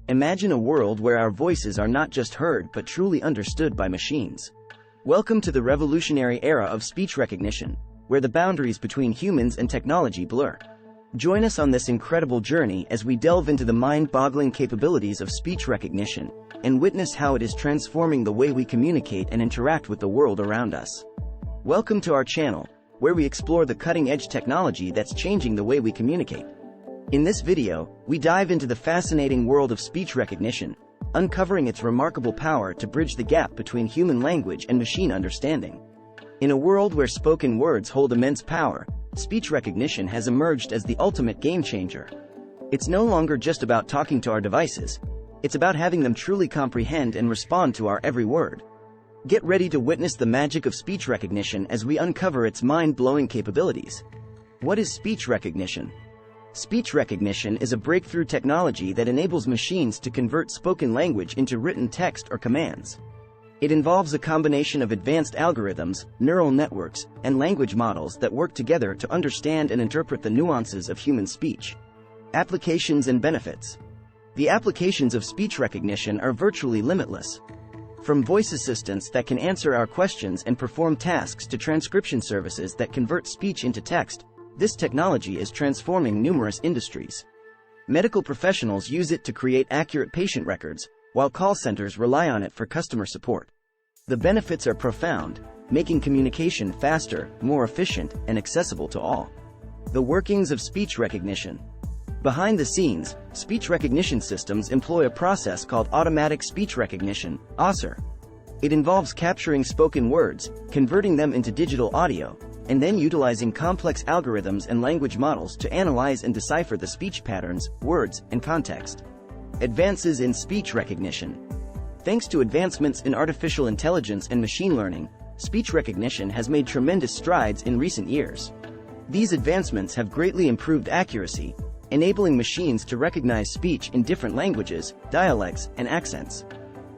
Imagine a world where our voices are not just heard but truly understood by machines. Welcome to the revolutionary era of speech recognition, where the boundaries between humans and technology blur. Join us on this incredible journey as we delve into the mind-boggling capabilities of speech recognition and witness how it is transforming the way we communicate and interact with the world around us. Welcome to our channel, where we explore the cutting-edge technology that's changing the way we communicate. In this video, we dive into the fascinating world of speech recognition, uncovering its remarkable power to bridge the gap between human language and machine understanding. In a world where spoken words hold immense power, speech recognition has emerged as the ultimate game-changer. It's no longer just about talking to our devices, it's about having them truly comprehend and respond to our every word. Get ready to witness the magic of speech recognition as we uncover its mind-blowing capabilities. What is speech recognition? Speech recognition is a breakthrough technology that enables machines to convert spoken language into written text or commands. It involves a combination of advanced algorithms, neural networks, and language models that work together to understand and interpret the nuances of human speech. Applications and benefits. The applications of speech recognition are virtually limitless. From voice assistants that can answer our questions and perform tasks to transcription services that convert speech into text, this technology is transforming numerous industries. Medical professionals use it to create accurate patient records, while call centers rely on it for customer support. The benefits are profound, making communication faster, more efficient, and accessible to all. The workings of speech recognition. Behind the scenes, speech recognition systems employ a process called automatic speech recognition, ASR. It involves capturing spoken words, converting them into digital audio, and then utilizing complex algorithms and language models to analyze and decipher the speech patterns, words, and context. Advances in speech recognition. Thanks to advancements in artificial intelligence and machine learning, speech recognition has made tremendous strides in recent years. These advancements have greatly improved accuracy, enabling machines to recognize speech in different languages, dialects, and accents.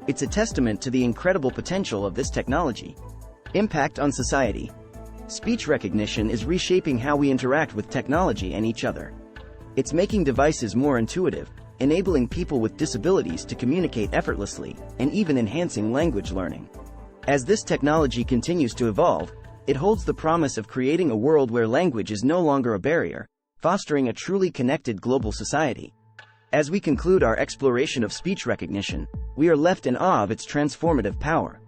It's a testament to the incredible potential of this technology. Impact on society. Speech recognition is reshaping how we interact with technology and each other. It's making devices more intuitive, enabling people with disabilities to communicate effortlessly, and even enhancing language learning. As this technology continues to evolve, it holds the promise of creating a world where language is no longer a barrier, fostering a truly connected global society. As we conclude our exploration of speech recognition, we are left in awe of its transformative power.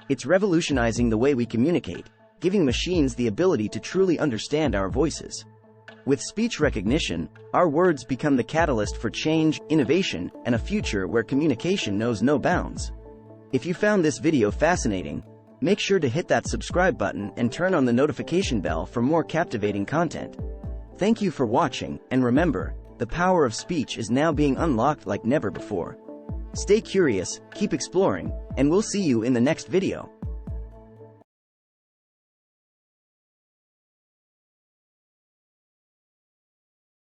It's revolutionizing the way we communicate, giving machines the ability to truly understand our voices. With speech recognition, our words become the catalyst for change, innovation, and a future where communication knows no bounds. If you found this video fascinating, make sure to hit that subscribe button and turn on the notification bell for more captivating content. Thank you for watching, and remember, the power of speech is now being unlocked like never before. Stay curious, keep exploring, and we'll see you in the next video.